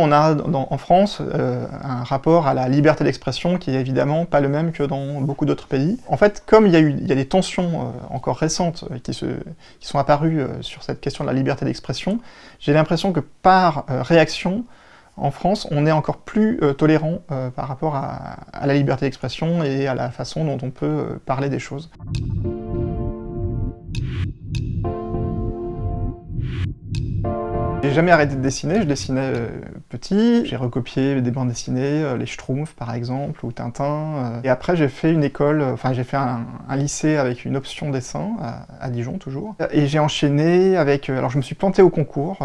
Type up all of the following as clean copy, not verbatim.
On a en France un rapport à la liberté d'expression qui est évidemment pas le même que dans beaucoup d'autres pays. En fait, comme il y a des tensions encore récentes qui sont apparues sur cette question de la liberté d'expression, j'ai l'impression que par réaction, en France, on est encore plus tolérant par rapport à la liberté d'expression et à la façon dont on peut parler des choses. J'ai jamais arrêté de dessiner, je dessinais petit, j'ai recopié des bandes dessinées, les Schtroumpfs par exemple, ou Tintin. Et après j'ai fait une école, j'ai fait un lycée avec une option dessin, à Dijon toujours. Et j'ai enchaîné avec, alors je me suis planté au concours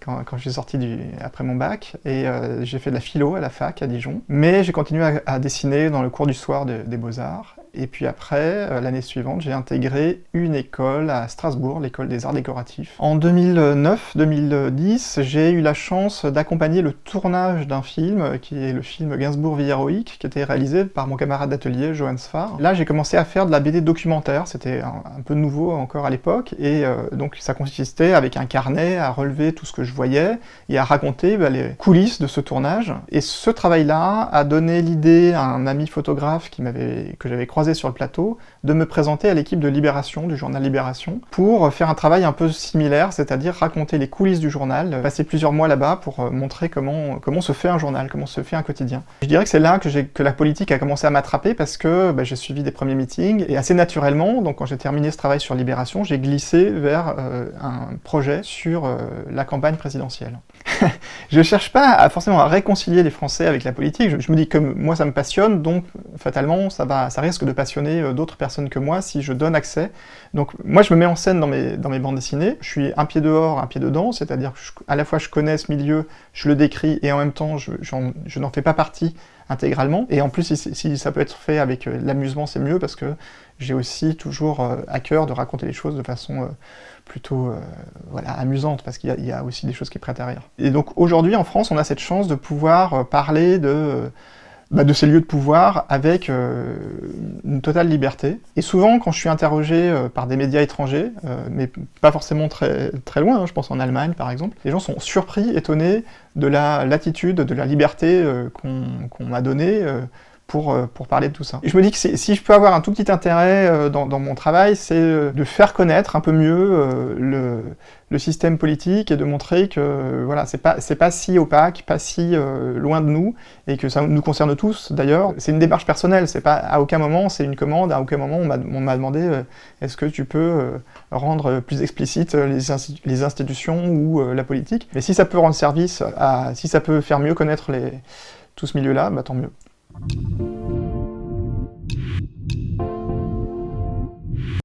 quand je suis sorti après mon bac, et j'ai fait de la philo à la fac à Dijon. Mais j'ai continué à dessiner dans le cours du soir des Beaux-Arts. Et puis après, l'année suivante, j'ai intégré une école à Strasbourg, l'école des arts décoratifs. En 2009-2010, j'ai eu la chance d'accompagner le tournage d'un film, qui est le film Gainsbourg-Vie héroïque, qui était réalisé par mon camarade d'atelier, Johan Sfar. Là, j'ai commencé à faire de la BD documentaire, c'était un peu nouveau encore à l'époque, et donc ça consistait avec un carnet à relever tout ce que je voyais, et à raconter les coulisses de ce tournage. Et ce travail-là a donné l'idée à un ami photographe que j'avais croisé sur le plateau, de me présenter à l'équipe de Libération, du journal Libération, pour faire un travail un peu similaire, c'est-à-dire raconter les coulisses du journal, passer plusieurs mois là-bas pour montrer comment se fait un journal, comment se fait un quotidien. Je dirais que c'est là que la politique a commencé à m'attraper parce que j'ai suivi des premiers meetings, et assez naturellement, donc quand j'ai terminé ce travail sur Libération, j'ai glissé vers un projet sur la campagne présidentielle. Je cherche pas forcément à réconcilier les Français avec la politique, je me dis que moi ça me passionne, donc fatalement ça risque de passionner d'autres personnes que moi si je donne accès. Donc moi je me mets en scène dans mes bandes dessinées, je suis un pied dehors, un pied dedans, c'est-à-dire que à la fois je connais ce milieu, je le décris, et en même temps je n'en fais pas partie intégralement. Et en plus, si ça peut être fait avec l'amusement, c'est mieux, parce que j'ai aussi toujours à cœur de raconter les choses de façon plutôt amusante, parce qu'il y a aussi des choses qui prêtent à rire. Et donc aujourd'hui, en France, on a cette chance de pouvoir parler de ces lieux de pouvoir avec une totale liberté. Et souvent, quand je suis interrogé par des médias étrangers, mais pas forcément très, très loin, je pense en Allemagne par exemple, les gens sont surpris, étonnés de la latitude, de la liberté qu'on m'a donnée pour parler de tout ça. Et je me dis que si je peux avoir un tout petit intérêt dans mon travail, c'est de faire connaître un peu mieux le système politique, et de montrer que voilà, c'est pas si opaque, pas si loin de nous, et que ça nous concerne tous d'ailleurs. C'est une démarche personnelle, c'est pas à aucun moment c'est une commande, à aucun moment on m'a demandé est-ce que tu peux rendre plus explicite les institutions ou la politique. Mais si ça peut rendre service si ça peut faire mieux connaître tout ce milieu-là, tant mieux.